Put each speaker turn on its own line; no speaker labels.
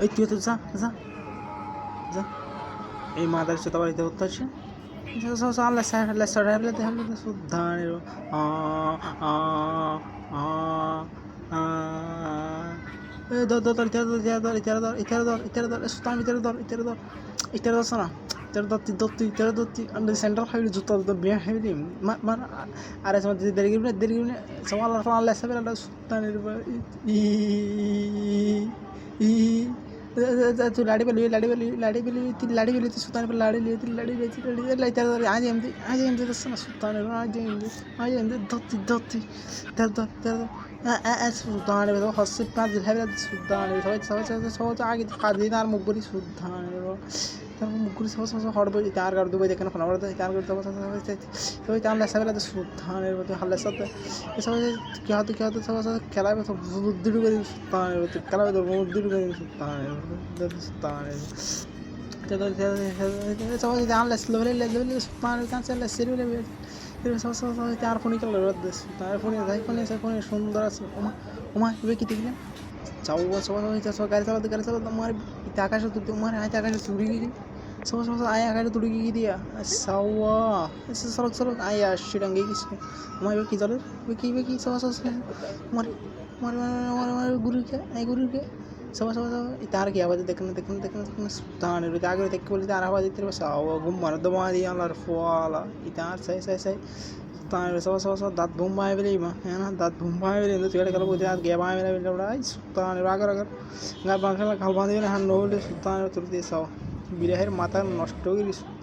এই তুই তো যা যা যা এই মাদার সাথে বাড়িতে করতে আসছে আল্লাহ স্যার আল্লাহ স্যার আল্লাহ দেখলে সুধানের ধর ধর ধর ইতারে ধর ইতারে ধর ইতারে ধর ইতারে ধর সুতান ইতারে ধর ইতারে ধর ইতারে ধরছ না ইতারে ধরতি ধরতি ইতারে ধরতি আমি সেন্টার খাইলি জুতা ধর বিয়া খাইলি মানে আরে সময় দেরি সব আল্লাহ আল্লাহ সাহেব আল্লাহ সুতানের ই ই तू लाड़ी बोली तू सुताने पर लाड़ी आज एमती तो सुताने आज एमती धोती सुताने हस्ते पाँच सुताने सब आगे कादी तार मुगरी सुताने তার মুখগুলি সব হড়বড়ি তার গাড়ি দুবাই দেখেন ফোন আমরা তার গাড়ি সবাই তার লেসা বেলা সুধানের মতো হাল্লা সাথে সবাই কে হতো সবার সাথে খেলাবে সব বুদ্ধির করে সুতানের মতো খেলাবে তো বুদ্ধির করে সুতানের সবাই তার লেস লেভেলে সুতানের কাছে লেসের লেভেলে সবাই তার ফোনই খেলা তার ফোনে সুন্দর আছে ওমা এবার কি দেখলেন চাও সবাই গাড়ি চালাতে তোমার আকাশে তুলতে তোমার আয় আকাশে তুড়ি গিয়ে সবাই আয় আকাশে তুড়ি গিয়ে দিয়া সাওয়া সড়ক আয় আসছি ডাঙ্গে গেছি আমার এবার কি চলে কি সবাই মারে মারে মারে মারে গুরুকে আয় গুরুকে সবাই তার কি আওয়াজ দেখেন সুতানের আগে দেখতে বলি তার আওয়াজ দিতে সাওয়া ঘুম মারে দমা দিয়ে আল্লাহর ফোয়ালা ইতার সাই তার সব দাঁত বোম্বাই বেলে হ্যাঁ না দাঁত বোম্বাই বেলে তুই এটা গেল বুঝে আর গে বাই বেলে ওরা সুতানের আগার গার বাংলা খাল বাঁধি হান নহলে সুতানের তুলতে সাও বিরাহের মাথা নষ্ট হয়ে গেলি সুতা